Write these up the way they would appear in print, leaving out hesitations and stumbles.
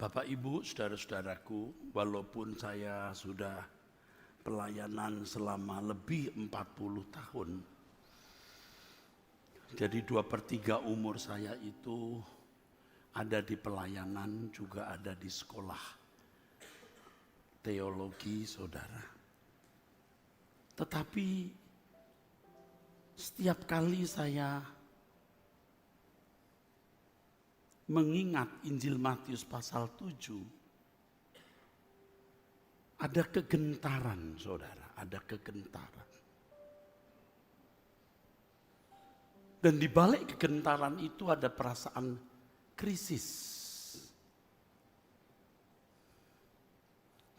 Bapak Ibu, saudara-saudaraku, walaupun saya sudah pelayanan selama lebih 40 tahun, jadi 2/3 umur saya itu ada di pelayanan, juga ada di sekolah teologi, saudara. Tetapi setiap kali saya mengingat Injil Matius pasal 7, ada kegentaran, saudara, ada kegentaran. Dan di balik kegentaran itu ada perasaan krisis.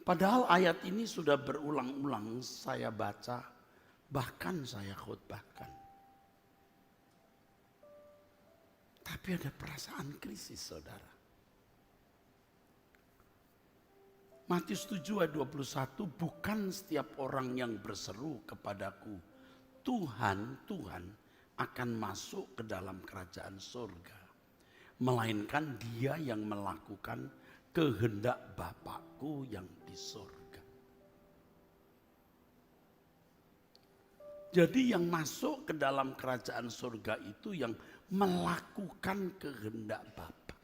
Padahal ayat ini sudah berulang-ulang saya baca, bahkan saya khotbahkan. Tapi ada perasaan krisis, saudara. Matius 7 ayat 21, bukan setiap orang yang berseru kepadaku, Tuhan, Tuhan, akan masuk ke dalam kerajaan surga, melainkan dia yang melakukan kehendak Bapakku yang di surga. Jadi yang masuk ke dalam kerajaan surga itu yang melakukan kehendak Bapa.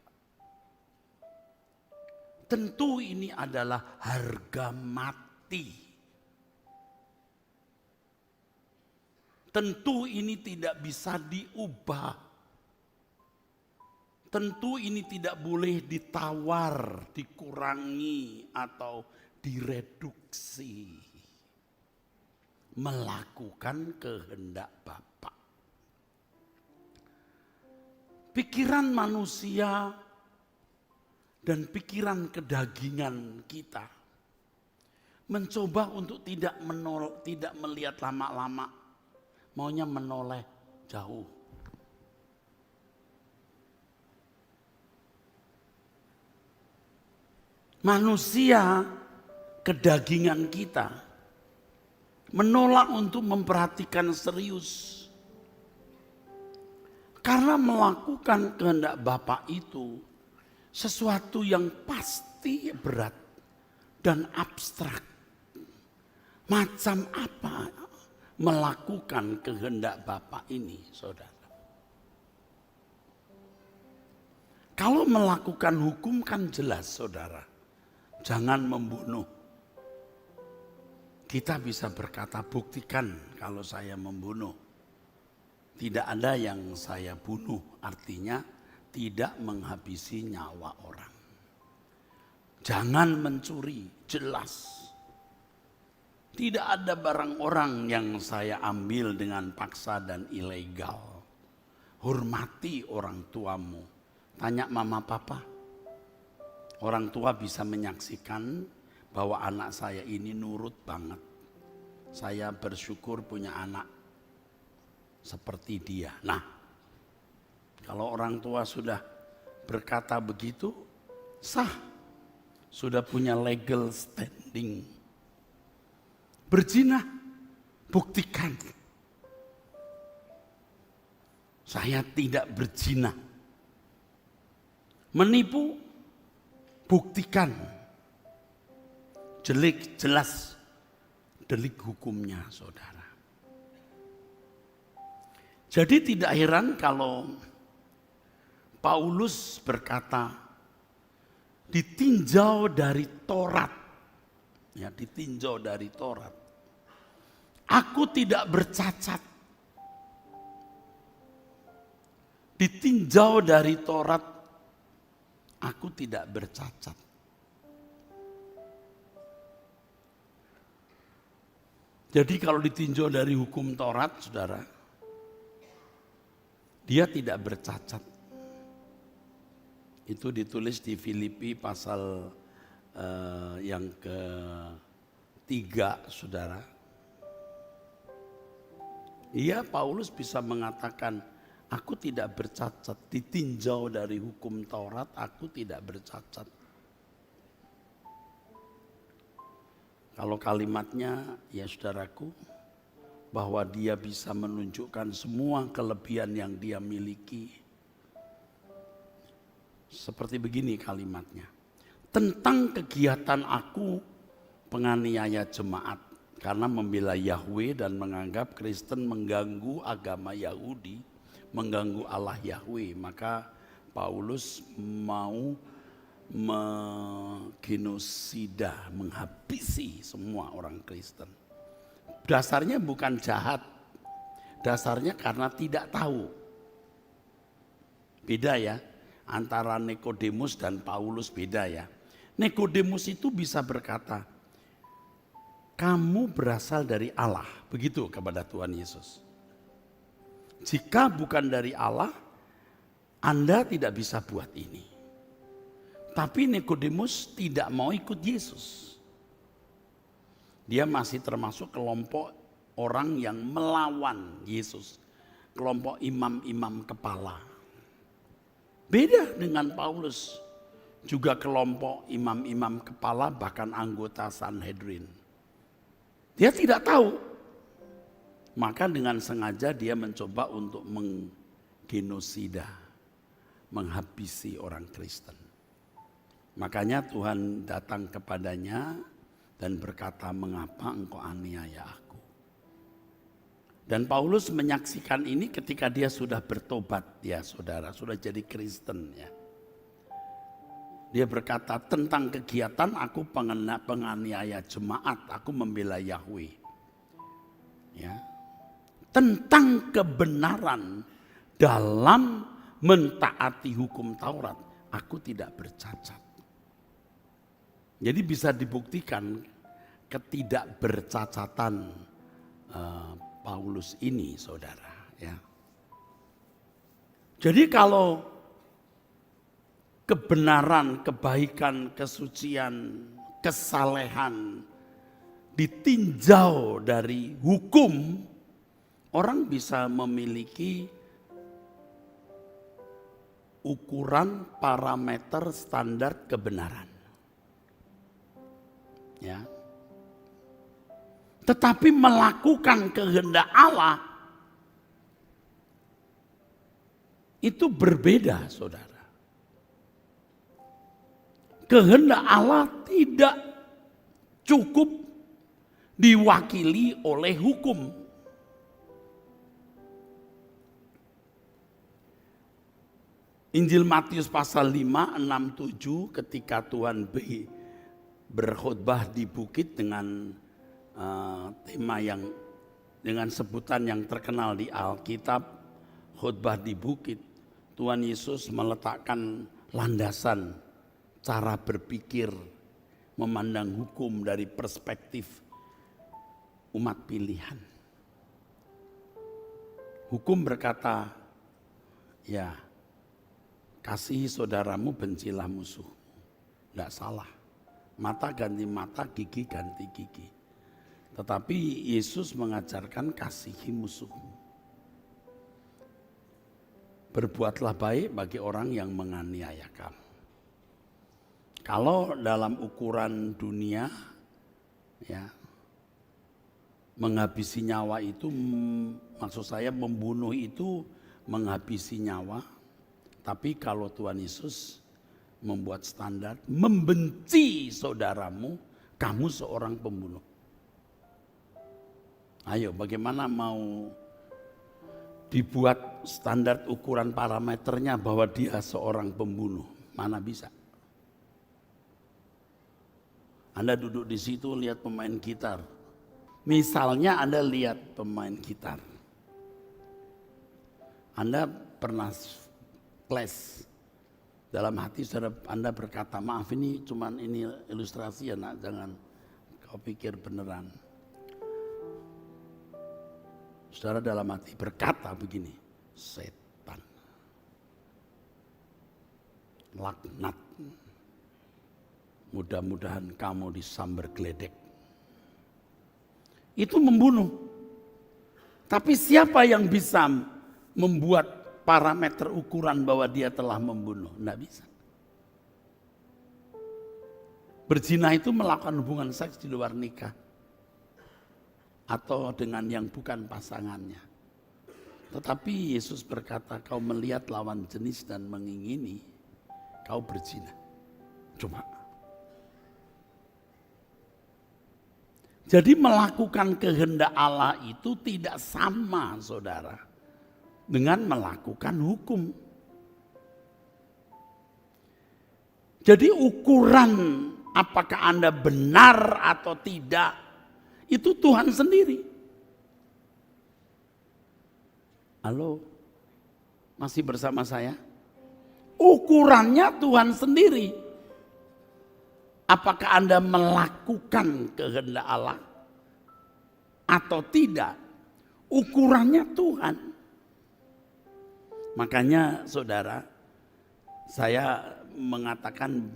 Tentu ini adalah harga mati. Tentu ini tidak bisa diubah. Tentu ini tidak boleh ditawar, dikurangi atau direduksi. Melakukan kehendak Bapa. Pikiran manusia dan pikiran kedagingan kita mencoba untuk tidak melihat lama-lama, maunya menoleh jauh. Manusia kedagingan kita menolak untuk memperhatikan serius. Karena melakukan kehendak Bapa itu sesuatu yang pasti berat dan abstrak. Macam apa melakukan kehendak Bapa ini, saudara? Kalau melakukan hukum kan jelas, saudara. Jangan membunuh. Kita bisa berkata, buktikan kalau saya membunuh. Tidak ada yang saya bunuh, artinya tidak menghabisi nyawa orang. Jangan mencuri, jelas. Tidak ada barang orang yang saya ambil dengan paksa dan ilegal. Hormati orang tuamu. Tanya mama papa. Orang tua bisa menyaksikan bahwa anak saya ini nurut banget. Saya bersyukur punya anak seperti dia. Nah, kalau orang tua sudah berkata begitu, sah. Sudah punya legal standing. Berzina, buktikan. Saya tidak berzina. Menipu, buktikan. Jelas delik hukumnya, saudara. Jadi tidak heran kalau Paulus berkata, ditinjau dari Taurat, ya, ditinjau dari Taurat, aku tidak bercacat. Ditinjau dari Taurat, aku tidak bercacat. Jadi kalau ditinjau dari hukum Taurat, saudara, dia tidak bercacat. Itu ditulis di Filipi pasal yang ke-3, saudara. Iya, Paulus bisa mengatakan, aku tidak bercacat. Ditinjau dari hukum Taurat, aku tidak bercacat. Kalau kalimatnya, ya saudaraku, bahwa dia bisa menunjukkan semua kelebihan yang dia miliki. Seperti begini kalimatnya. tentang kegiatan aku penganiaya jemaat karena membela Yahweh dan menganggap Kristen mengganggu agama Yahudi, mengganggu Allah Yahweh. Maka Paulus mau menggenosida, menghabisi semua orang Kristen. Dasarnya bukan jahat, dasarnya karena tidak tahu. Beda ya, antara Nikodemus dan Paulus beda ya. Nikodemus itu bisa berkata, kamu berasal dari Allah, begitu kepada Tuhan Yesus. Jika bukan dari Allah, Anda tidak bisa buat ini. Tapi Nikodemus tidak mau ikut Yesus. Dia masih termasuk kelompok orang yang melawan Yesus. Kelompok imam-imam kepala. Beda dengan Paulus. Juga kelompok imam-imam kepala bahkan anggota Sanhedrin. Dia tidak tahu. Maka dengan sengaja dia mencoba untuk menggenosida. Menghabisi orang Kristen. Makanya Tuhan datang kepadanya dan berkata, mengapa engkau aniaya aku? Dan Paulus menyaksikan ini ketika dia sudah bertobat ya saudara, sudah jadi Kristen ya. Dia berkata tentang kegiatan aku penganiaya jemaat, aku membela Yahweh. Ya. Tentang kebenaran dalam mentaati hukum Taurat, aku tidak bercacat. Jadi bisa dibuktikan ketidakbercacatan Paulus ini saudara. Ya. Jadi kalau kebenaran, kebaikan, kesucian, kesalehan ditinjau dari hukum, orang bisa memiliki ukuran parameter standar kebenaran. Ya. Tetapi melakukan kehendak Allah itu berbeda, saudara. Kehendak Allah tidak cukup diwakili oleh hukum. Injil Matius pasal 5, 6, 7 ketika Tuhan berkhotbah di bukit dengan tema yang dengan sebutan yang terkenal di Alkitab, khotbah di bukit, Tuhan Yesus meletakkan landasan cara berpikir, memandang hukum dari perspektif umat pilihan. Hukum berkata, ya, kasihi saudaramu, bencilah musuh. Tidak salah. Mata ganti mata, gigi ganti gigi. Tetapi Yesus mengajarkan kasihi musuhmu. Berbuatlah baik bagi orang yang menganiaya kamu. Kalau dalam ukuran dunia, ya, menghabisi nyawa itu, maksud saya membunuh itu menghabisi nyawa. Tapi kalau Tuhan Yesus membuat standar, membenci saudaramu, kamu seorang pembunuh. Ayo, bagaimana mau dibuat standar ukuran parameternya bahwa dia seorang pembunuh? Mana bisa? Anda duduk di situ lihat pemain gitar. Misalnya Anda lihat pemain gitar. Anda pernah flash dalam hati saudara, Anda berkata, maaf ini cuman ini ilustrasi ya nak, jangan kau pikir beneran. Saudara dalam hati berkata begini, setan, laknat, mudah-mudahan kamu disambar geledek. Itu membunuh. Tapi siapa yang bisa membuat parameter ukuran bahwa dia telah membunuh? Tidak bisa. Berzina itu melakukan hubungan seks di luar nikah. Atau dengan yang bukan pasangannya. Tetapi Yesus berkata, kau melihat lawan jenis dan mengingini, kau berzina. Cuma Jadi melakukan kehendak Allah itu tidak sama, saudara, dengan melakukan hukum. Jadi ukuran apakah Anda benar atau tidak, itu Tuhan sendiri. Halo, masih bersama saya? Ukurannya Tuhan sendiri. Apakah Anda melakukan kehendak Allah atau tidak? Ukurannya Tuhan. Makanya saudara, saya mengatakan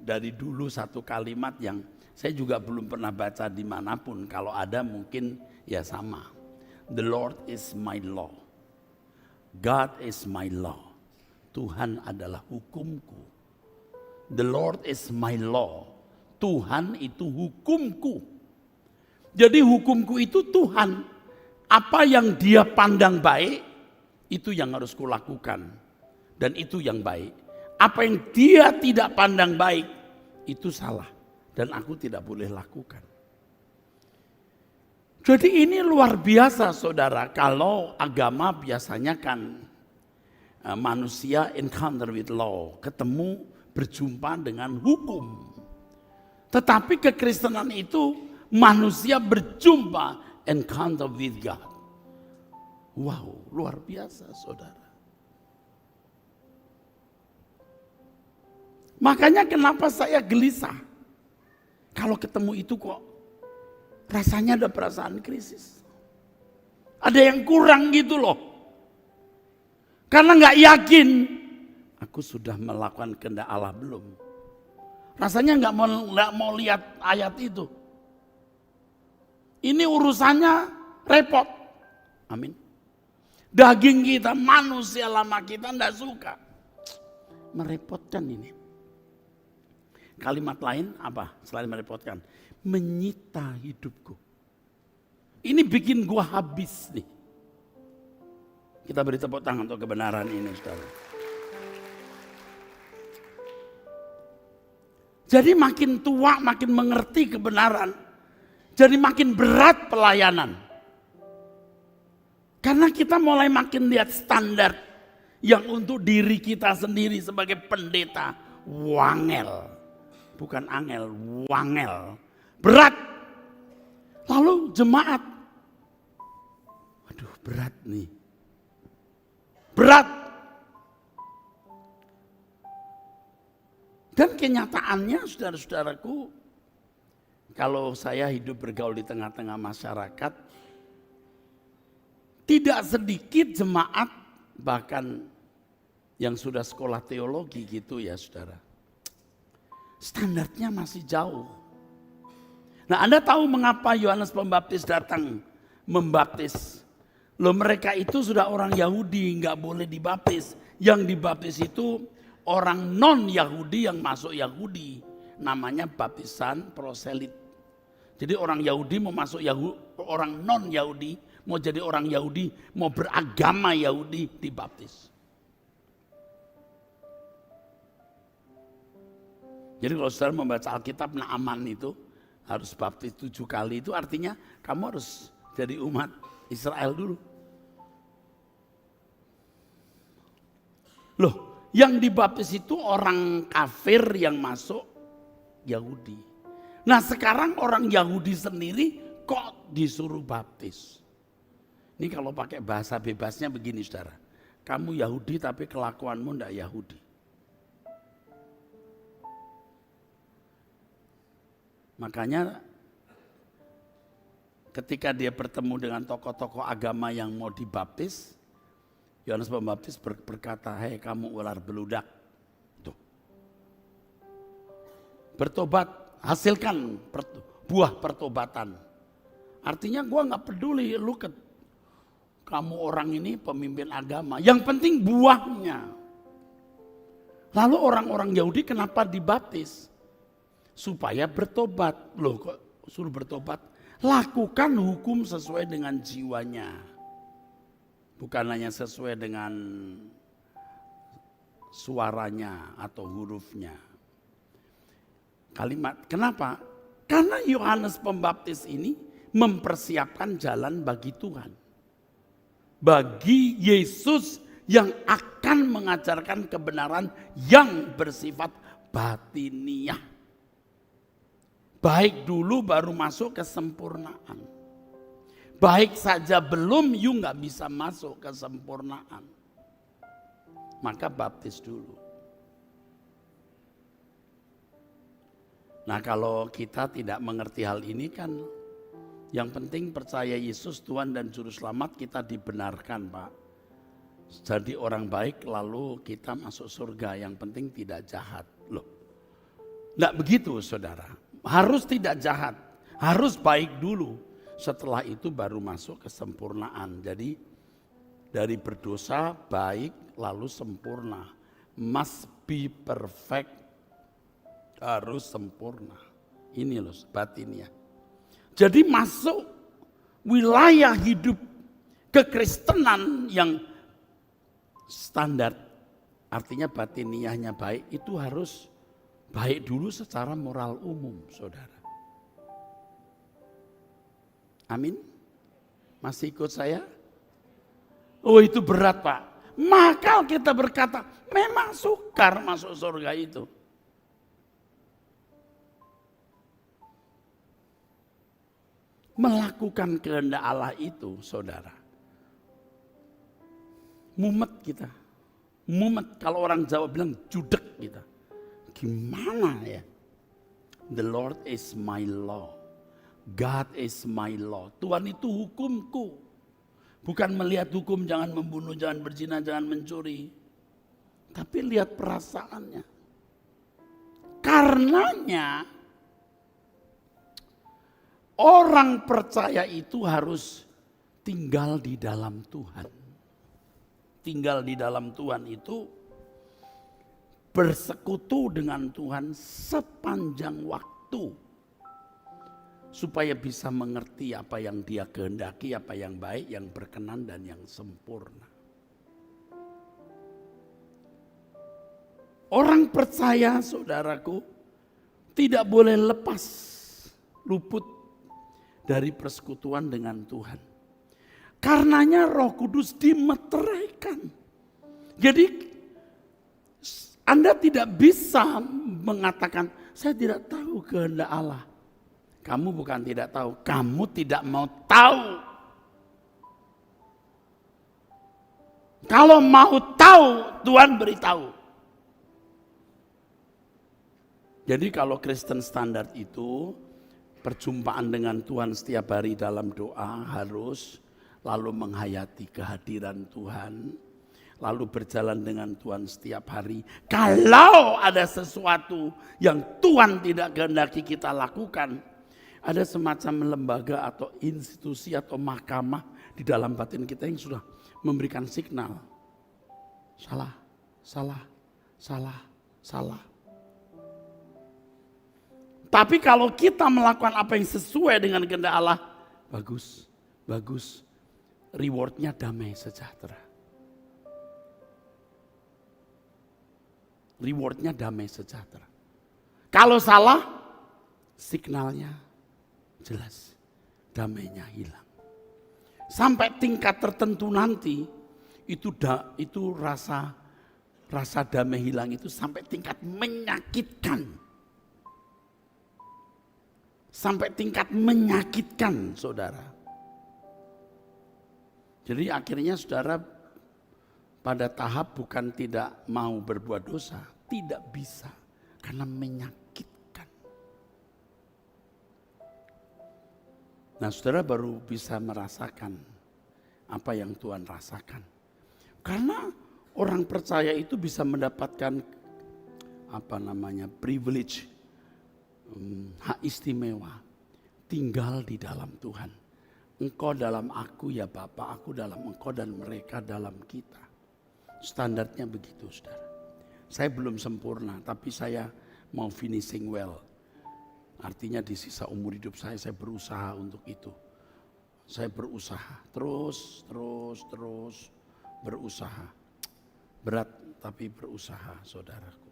dari dulu satu kalimat yang saya juga belum pernah baca dimanapun. Kalau ada mungkin ya sama. The Lord is my law. God is my law. Tuhan adalah hukumku. The Lord is my law. Tuhan itu hukumku. Jadi hukumku itu Tuhan. Apa yang Dia pandang baik, itu yang harus kulakukan. Dan itu yang baik. Apa yang Dia tidak pandang baik, itu salah. Dan aku tidak boleh lakukan. Jadi ini luar biasa saudara. Kalau agama biasanya kan manusia encounter with law. Ketemu berjumpa dengan hukum. Tetapi kekristenan itu manusia berjumpa encounter with God. Wow, luar biasa saudara. Makanya kenapa saya gelisah. Kalau ketemu itu kok rasanya ada perasaan krisis. Ada yang kurang gitu loh. Karena gak yakin. Aku sudah melakukan kehendak Allah belum? Rasanya nggak mau lihat ayat itu. Ini urusannya repot. Amin. Daging kita, manusia lama kita nggak suka. Merepotkan ini. Kalimat lain apa selain merepotkan? Menyita hidupku. Ini bikin gua habis nih. Kita beri tepuk tangan untuk kebenaran ini, saudara. Jadi makin tua makin mengerti kebenaran. Jadi makin berat pelayanan. Karena kita mulai makin lihat standar yang untuk diri kita sendiri sebagai pendeta. Wangel. Bukan angel, wangel. Berat. Lalu jemaat. Waduh berat nih. Berat. Dan kenyataannya saudara-saudaraku, kalau saya hidup bergaul di tengah-tengah masyarakat, tidak sedikit jemaat bahkan yang sudah sekolah teologi gitu ya saudara. Standarnya masih jauh. Nah Anda tahu mengapa Yohanes Pembaptis datang membaptis? Loh mereka itu sudah orang Yahudi, nggak boleh dibaptis. Yang dibaptis itu orang non-Yahudi yang masuk Yahudi. Namanya baptisan proselit. Jadi orang Yahudi mau masuk Yahudi, orang non-Yahudi mau jadi orang Yahudi, mau beragama Yahudi dibaptis. Jadi kalau saudara membaca Alkitab Naaman itu harus baptis 7 kali, itu artinya kamu harus jadi umat Israel dulu. Loh, yang dibaptis itu orang kafir yang masuk Yahudi. Nah sekarang orang Yahudi sendiri kok disuruh baptis. Ini kalau pakai bahasa bebasnya begini saudara. Kamu Yahudi tapi kelakuanmu enggak Yahudi. Makanya ketika dia bertemu dengan tokoh-tokoh agama yang mau dibaptis, Yohanes Pembaptis berkata, hei kamu ular beludak. Tuh. Bertobat, hasilkan buah pertobatan. Artinya gue gak peduli, kamu orang ini pemimpin agama. Yang penting buahnya. Lalu orang-orang Yahudi kenapa dibaptis? Supaya bertobat. Loh kok suruh bertobat? Lakukan hukum sesuai dengan jiwanya. Bukan hanya sesuai dengan suaranya atau hurufnya. Kalimat, kenapa? Karena Yohanes Pembaptis ini mempersiapkan jalan bagi Tuhan. Bagi Yesus yang akan mengajarkan kebenaran yang bersifat batiniah. Baik dulu baru masuk ke sempurnaan. Baik saja belum, you gak bisa masuk ke sempurnaan. Maka baptis dulu. Nah kalau kita tidak mengerti hal ini kan, yang penting percaya Yesus Tuhan dan Juru Selamat, kita dibenarkan Pak. Jadi orang baik lalu kita masuk surga, yang penting tidak jahat. Loh, nggak begitu saudara, harus tidak jahat, harus baik dulu. Setelah itu baru masuk kesempurnaan. Jadi dari berdosa, baik, lalu sempurna. Must be perfect, harus sempurna. Ini loh batiniah. Jadi masuk wilayah hidup kekristenan yang standar, artinya batiniahnya baik, itu harus baik dulu secara moral umum, saudara. Amin? Masih ikut saya? Oh itu berat Pak. Maka kita berkata, memang sukar masuk surga itu. Melakukan kehendak Allah itu, saudara. Mumet kita. Mumet, kalau orang Jawa bilang judek kita. Gimana ya? The Lord is my law. God is my law. Tuhan itu hukumku. Bukan melihat hukum jangan membunuh, jangan berzina, jangan mencuri. Tapi lihat perasaannya. Karenanya orang percaya itu harus tinggal di dalam Tuhan. Tinggal di dalam Tuhan itu bersekutu dengan Tuhan sepanjang waktu. Supaya bisa mengerti apa yang Dia kehendaki, apa yang baik, yang berkenan dan yang sempurna. Orang percaya, saudaraku, tidak boleh lepas luput dari persekutuan dengan Tuhan. Karenanya Roh Kudus dimeteraikan. Jadi Anda tidak bisa mengatakan, saya tidak tahu kehendak Allah. Kamu bukan tidak tahu, kamu tidak mau tahu. Kalau mau tahu, Tuhan beritahu. Jadi kalau Kristen standar itu, perjumpaan dengan Tuhan setiap hari dalam doa harus, lalu menghayati kehadiran Tuhan, lalu berjalan dengan Tuhan setiap hari. Kalau ada sesuatu yang Tuhan tidak kehendaki kita lakukan, ada semacam lembaga atau institusi atau mahkamah di dalam batin kita yang sudah memberikan signal. Salah, salah, salah, salah. Tapi kalau kita melakukan apa yang sesuai dengan kehendak Allah, bagus, bagus. Rewardnya damai sejahtera. Rewardnya damai sejahtera. Kalau salah, signalnya jelas, damainya hilang. Sampai tingkat tertentu nanti itu rasa damai hilang itu sampai tingkat menyakitkan. Sampai tingkat menyakitkan, saudara. Jadi akhirnya saudara pada tahap bukan tidak mau berbuat dosa, tidak bisa karena menyakitkan. Nah saudara baru bisa merasakan apa yang Tuhan rasakan. Karena orang percaya itu bisa mendapatkan privilege, hak istimewa, tinggal di dalam Tuhan. Engkau dalam aku ya Bapa, aku dalam engkau dan mereka dalam kita. Standarnya begitu saudara. Saya belum sempurna tapi saya mau finishing well. Artinya di sisa umur hidup saya berusaha untuk itu. Saya berusaha, terus berusaha. Berat tapi berusaha, saudaraku.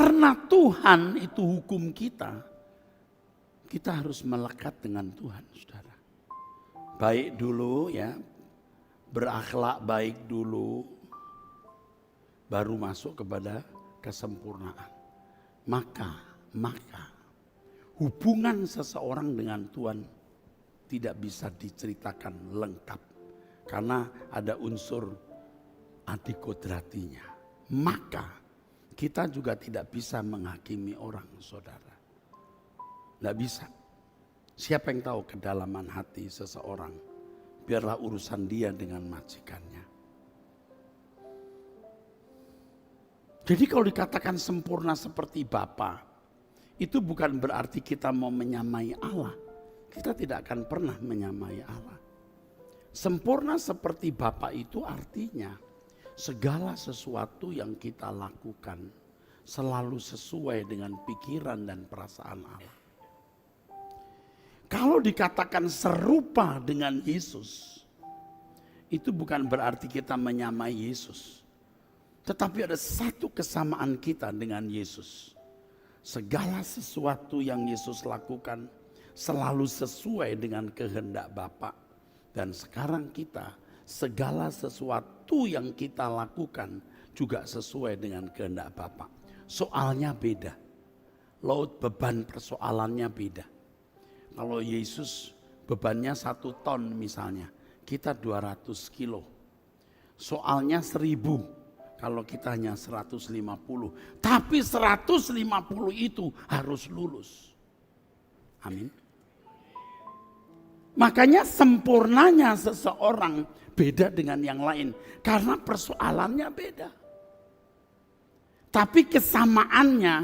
Karena Tuhan itu hukum kita harus melekat dengan Tuhan, saudara. Baik dulu ya, berakhlak baik dulu, baru masuk kepada kesempurnaan. Maka hubungan seseorang dengan Tuhan tidak bisa diceritakan lengkap. Karena ada unsur adikodratinya. Maka kita juga tidak bisa menghakimi orang, saudara. Tidak bisa. Siapa yang tahu kedalaman hati seseorang? Biarlah urusan dia dengan majikannya. Jadi kalau dikatakan sempurna seperti Bapa, itu bukan berarti kita mau menyamai Allah. Kita tidak akan pernah menyamai Allah. Sempurna seperti Bapa itu artinya segala sesuatu yang kita lakukan selalu sesuai dengan pikiran dan perasaan Allah. Kalau dikatakan serupa dengan Yesus, itu bukan berarti kita menyamai Yesus. Tetapi ada satu kesamaan kita dengan Yesus. Segala sesuatu yang Yesus lakukan selalu sesuai dengan kehendak Bapa. Dan sekarang kita, segala sesuatu yang kita lakukan juga sesuai dengan kehendak Bapa. Soalnya beda. Load beban persoalannya beda. Kalau Yesus bebannya 1 ton misalnya, kita 200 kilo. Soalnya 1000, kalau kita hanya 150. Tapi 150 itu harus lulus. Amin. Makanya sempurnanya seseorang beda dengan yang lain. Karena persoalannya beda. Tapi kesamaannya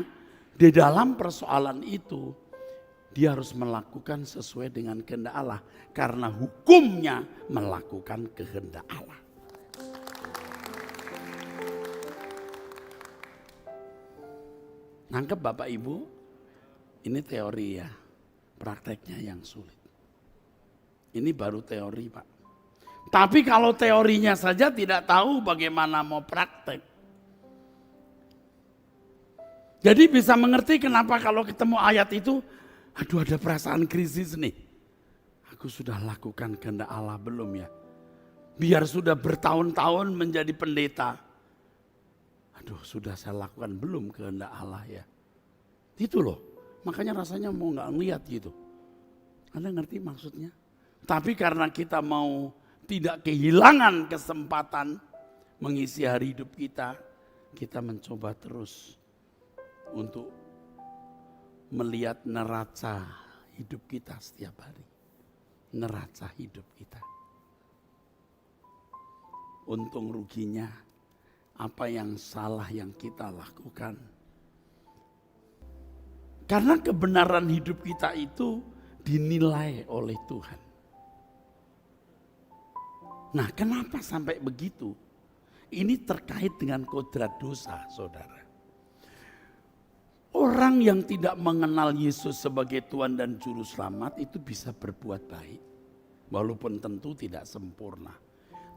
di dalam persoalan itu, dia harus melakukan sesuai dengan kehendak Allah. Karena hukumnya melakukan kehendak Allah. Nangkep Bapak Ibu? Ini teori ya. Prakteknya yang sulit. Ini baru teori Pak. Tapi kalau teorinya saja tidak tahu bagaimana mau praktek. Jadi bisa mengerti kenapa kalau ketemu ayat itu, aduh ada perasaan krisis nih. Aku sudah lakukan kehendak Allah belum ya? Biar sudah bertahun-tahun menjadi pendeta. Aduh sudah saya lakukan belum kehendak Allah ya? Itu loh, makanya rasanya mau gak ngeliat gitu. Anda ngerti maksudnya? Tapi karena kita mau tidak kehilangan kesempatan mengisi hari hidup kita, kita mencoba terus untuk melihat neraca hidup kita setiap hari. Neraca hidup kita. Untung ruginya, apa yang salah yang kita lakukan. Karena kebenaran hidup kita itu dinilai oleh Tuhan. Nah, kenapa sampai begitu? Ini terkait dengan kodrat dosa, saudara. Orang yang tidak mengenal Yesus sebagai Tuhan dan Juru Selamat itu bisa berbuat baik. Walaupun tentu tidak sempurna.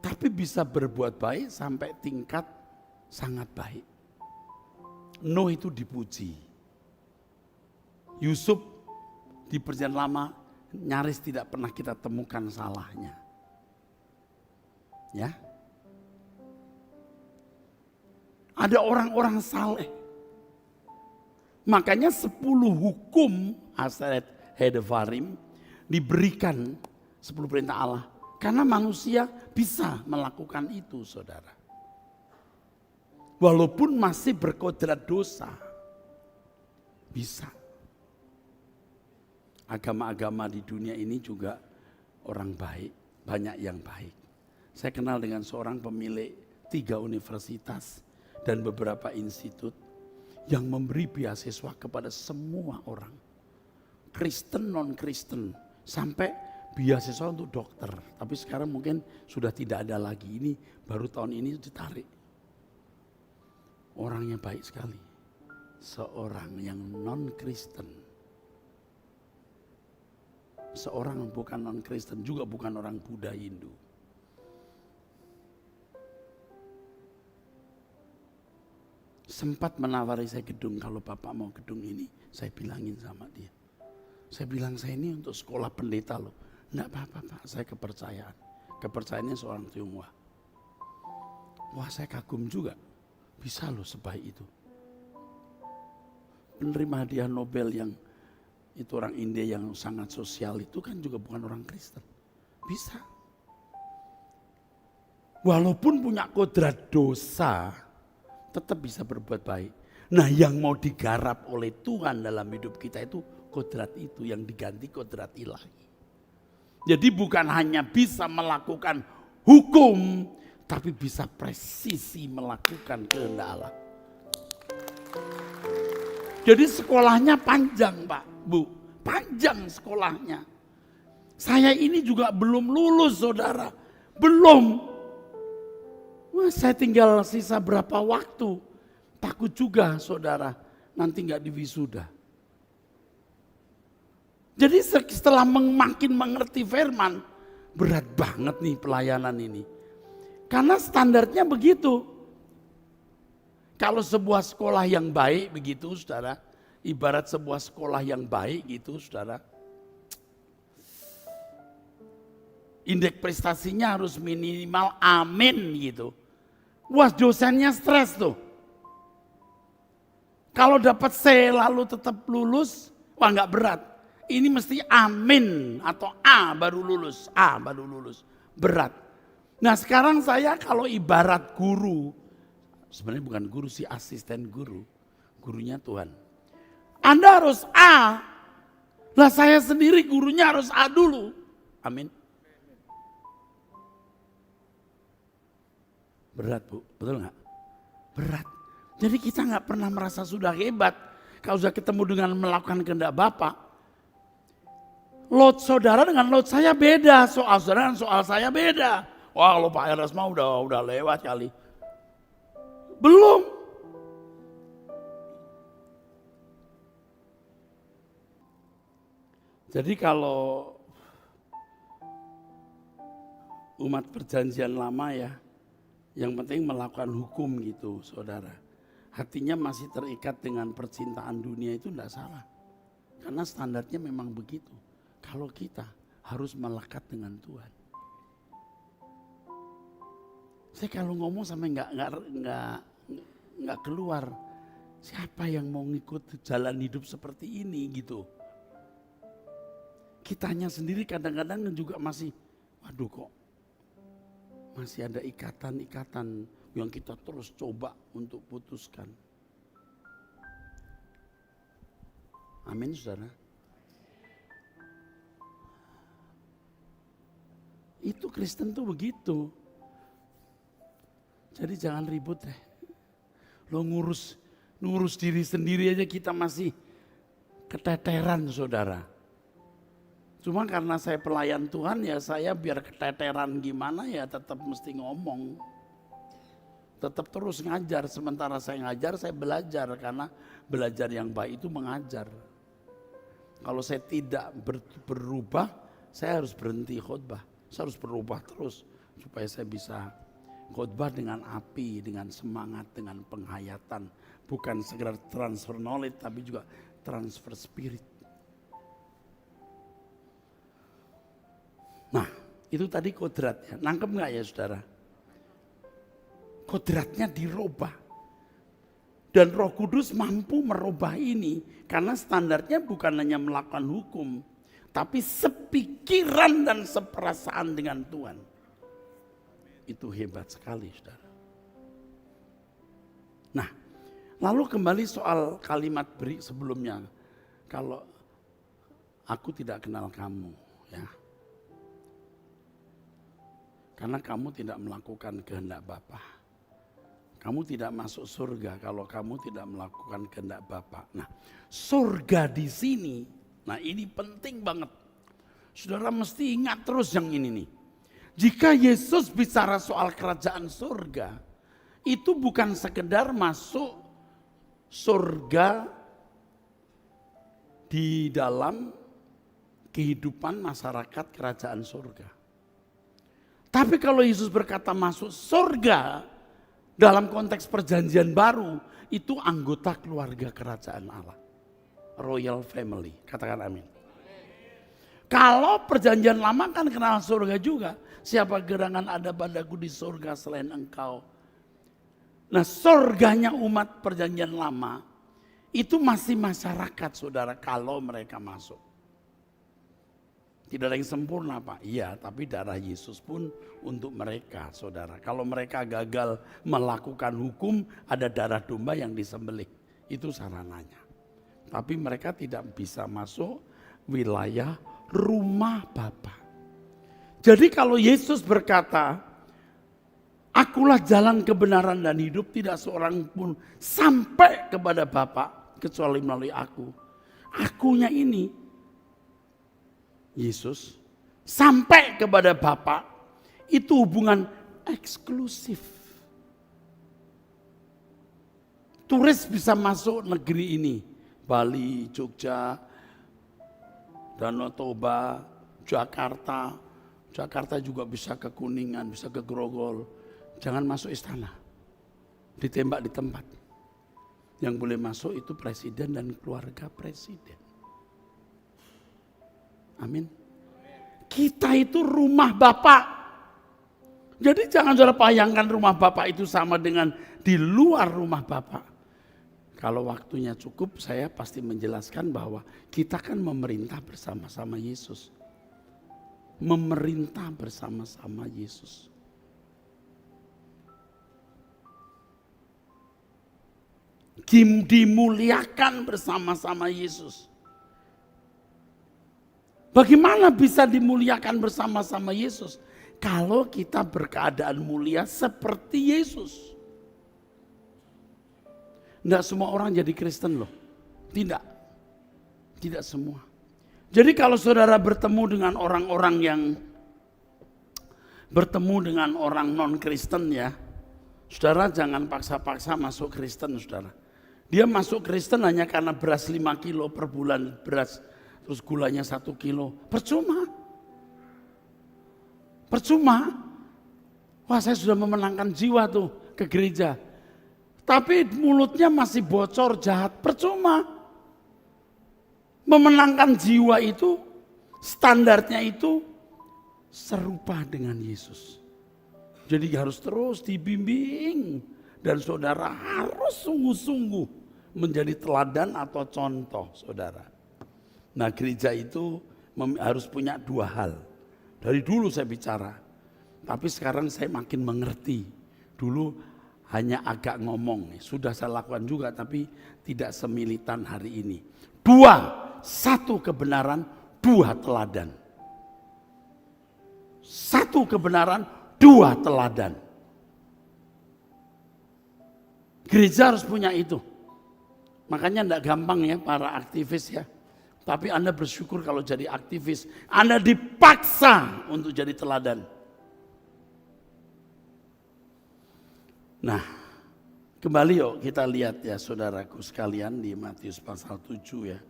Tapi bisa berbuat baik sampai tingkat sangat baik. Nuh itu dipuji. Yusuf di Perjanjian Lama nyaris tidak pernah kita temukan salahnya. Ya, ada orang-orang saleh. Makanya 10 hukum Aseret Hedevarim diberikan 10 perintah Allah. Karena manusia bisa melakukan itu, saudara. Walaupun masih berkodrat dosa, bisa. Agama-agama di dunia ini juga orang baik, banyak yang baik. Saya kenal dengan seorang pemilik 3 universitas dan beberapa institut yang memberi beasiswa kepada semua orang. Kristen, non-Kristen, sampai beasiswa untuk dokter. Tapi sekarang mungkin sudah tidak ada lagi. Ini baru tahun ini ditarik. Orangnya baik sekali. Seorang yang non-Kristen. Seorang bukan non-Kristen, juga bukan orang Buddha Hindu. sempat menawari saya gedung, kalau Bapak mau gedung ini, saya bilangin sama dia. Saya bilang, saya ini untuk sekolah pendeta loh. Enggak apa-apa Pak, saya kepercayaan. Kepercayaannya seorang Tionghoa. Wah, saya kagum juga. Bisa loh sebaik itu. Penerima hadiah Nobel yang itu orang India yang sangat sosial itu kan juga bukan orang Kristen. Bisa. Walaupun punya kodrat dosa, tetap bisa berbuat baik. Nah, yang mau digarap oleh Tuhan dalam hidup kita itu kodrat itu, yang diganti kodrat ilahi. Jadi bukan hanya bisa melakukan hukum, tapi bisa presisi melakukan kehendak Allah. Jadi sekolahnya panjang Pak, Bu. Panjang sekolahnya. Saya ini juga belum lulus saudara. Belum. Wah, saya tinggal sisa berapa waktu. Takut juga saudara, nanti gak diwisuda. Jadi setelah makin mengerti firman, berat banget nih pelayanan ini. Karena standarnya begitu. Kalau sebuah sekolah yang baik begitu saudara, ibarat sebuah sekolah yang baik gitu saudara, indeks prestasinya harus minimal amin gitu. Wah, dosennya stres tuh. Kalau dapat C lalu tetap lulus, wah nggak berat. Ini mesti amin atau A baru lulus, A baru lulus. Berat. Nah sekarang saya kalau ibarat guru, sebenarnya bukan guru sih, asisten guru, gurunya Tuhan. Anda harus A, lah saya sendiri gurunya harus A dulu. Amin. Berat Bu, betul nggak? Berat. Jadi kita nggak pernah merasa sudah hebat. Kalau sudah ketemu dengan melakukan kehendak Bapa. Load saudara dengan load saya beda, soal saudara dengan soal saya beda. Wah kalau Pak Eras mah udah lewat kali. Belum. Jadi kalau umat perjanjian lama ya, yang penting melakukan hukum gitu saudara. Hatinya masih terikat dengan percintaan dunia itu tidak salah. Karena standarnya memang begitu. Kalau kita harus melekat dengan Tuhan. Saya kalau ngomong sampai nggak keluar. Siapa yang mau ngikut jalan hidup seperti ini gitu. Kitanya sendiri kadang-kadang juga masih, waduh kok masih ada ikatan-ikatan yang kita terus coba untuk putuskan. Amin saudara. Itu Kristen tuh begitu. Jadi jangan ribut deh. Lo ngurus diri sendiri aja kita masih keteteran saudara. Cuma karena saya pelayan Tuhan ya saya biar keteteran gimana ya tetap mesti ngomong. Tetap terus ngajar, sementara saya ngajar saya belajar karena belajar yang baik itu mengajar. Kalau saya tidak berubah, saya harus berhenti khotbah. Saya harus berubah terus supaya saya bisa khotbah dengan api, dengan semangat, dengan penghayatan. Bukan sekedar transfer knowledge tapi juga transfer spirit. Nah, itu tadi kodratnya. Nangkep nggak ya saudara? Kodratnya dirubah. Dan Roh Kudus mampu merubah ini. Karena standarnya bukan hanya melakukan hukum. Tapi sepikiran dan seperasaan dengan Tuhan. Itu hebat sekali saudara. Nah, lalu kembali soal kalimat beri sebelumnya. Kalau aku tidak kenal kamu ya. Karena kamu tidak melakukan kehendak Bapa. Kamu tidak masuk surga kalau kamu tidak melakukan kehendak Bapa. Nah, surga di sini, nah ini penting banget. Saudara mesti ingat terus yang ini nih. Jika Yesus bicara soal kerajaan surga, itu bukan sekedar masuk surga di dalam kehidupan masyarakat kerajaan surga. Tapi kalau Yesus berkata masuk surga dalam konteks perjanjian baru itu anggota keluarga kerajaan Allah. Royal family, katakan amin. Kalau perjanjian lama kan kenal surga juga. Siapa gerangan ada padaku di surga selain engkau. Nah, surganya umat perjanjian lama itu masih masyarakat, saudara, kalau mereka masuk. Tidak ada yang sempurna, Pak. Iya, tapi darah Yesus pun untuk mereka, saudara. Kalau mereka gagal melakukan hukum, ada darah domba yang disembelih. Itu sarananya. Tapi mereka tidak bisa masuk wilayah rumah Bapa. Jadi kalau Yesus berkata, akulah jalan kebenaran dan hidup, tidak seorang pun sampai kepada Bapa kecuali melalui aku. Akunya ini, Yesus, sampai kepada Bapa, itu hubungan eksklusif. Turis bisa masuk negeri ini, Bali, Jogja, Danau Toba, Jakarta. Jakarta juga bisa ke Kuningan, bisa ke Grogol. Jangan masuk istana, ditembak di tempat. Yang boleh masuk itu presiden dan keluarga presiden. Amin. Kita itu rumah Bapak. Jadi jangan saudara bayangkan rumah Bapak itu sama dengan di luar rumah Bapak. Kalau waktunya cukup, saya pasti menjelaskan bahwa kita kan memerintah bersama-sama Yesus. Memerintah bersama-sama Yesus. Dimuliakan bersama-sama Yesus. Bagaimana bisa dimuliakan bersama-sama Yesus? Kalau kita berkeadaan mulia seperti Yesus. Tidak semua orang jadi Kristen loh. Tidak. Tidak semua. Jadi kalau saudara bertemu dengan orang-orang yang bertemu dengan orang non-Kristen ya, saudara jangan paksa-paksa masuk Kristen, saudara. Dia masuk Kristen hanya karena beras 5 kilo per bulan, beras terus gulanya 1 kilo. Percuma. Percuma. Wah, saya sudah memenangkan jiwa tuh ke gereja. Tapi mulutnya masih bocor, jahat. Percuma. Memenangkan jiwa itu, standarnya itu serupa dengan Yesus. Jadi harus terus dibimbing. Dan saudara harus sungguh-sungguh menjadi teladan atau contoh, saudara. Nah, gereja itu harus punya 2 hal. Dari dulu saya bicara, tapi sekarang saya makin mengerti. Dulu hanya agak ngomong, sudah saya lakukan juga, tapi tidak semilitan hari ini. 2, 1 kebenaran, 2 teladan. 1 kebenaran, 2 teladan. Gereja harus punya itu. Makanya tidak gampang ya para aktivis ya. Tapi Anda bersyukur kalau jadi aktivis. Anda dipaksa untuk jadi teladan. Nah, kembali yuk kita lihat ya saudaraku sekalian di Matius pasal 7 ya.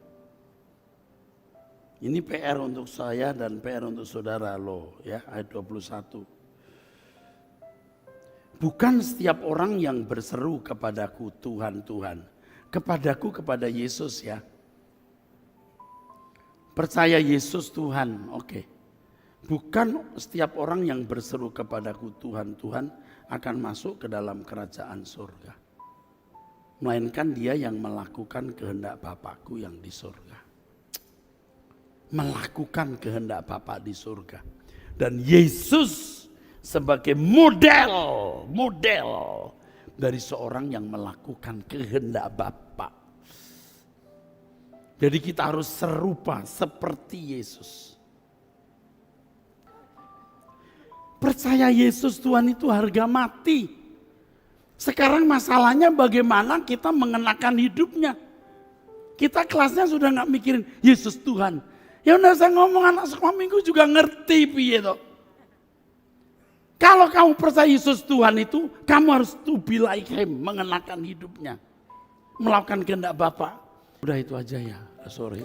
Ini PR untuk saya dan PR untuk saudara loh ya, ayat 21. Bukan setiap orang yang berseru kepadaku Tuhan, Tuhan. Kepadaku, kepada Yesus ya. Percaya Yesus Tuhan, oke. Bukan setiap orang yang berseru kepadaku Tuhan, Tuhan akan masuk ke dalam kerajaan surga. Melainkan dia yang melakukan kehendak Bapakku yang di surga. Melakukan kehendak Bapa di surga. Dan Yesus sebagai model dari seorang yang melakukan kehendak Bapa. Jadi kita harus serupa seperti Yesus. Percaya Yesus Tuhan itu harga mati. Sekarang masalahnya bagaimana kita mengenakan hidupnya. Kita kelasnya sudah gak mikirin Yesus Tuhan. Ya udah saya ngomong anak sekolah minggu juga ngerti piye toh. Kalau kamu percaya Yesus Tuhan itu, kamu harus to be like Him, mengenakan hidupnya. Melakukan kehendak Bapa. Udah itu aja ya, sorry.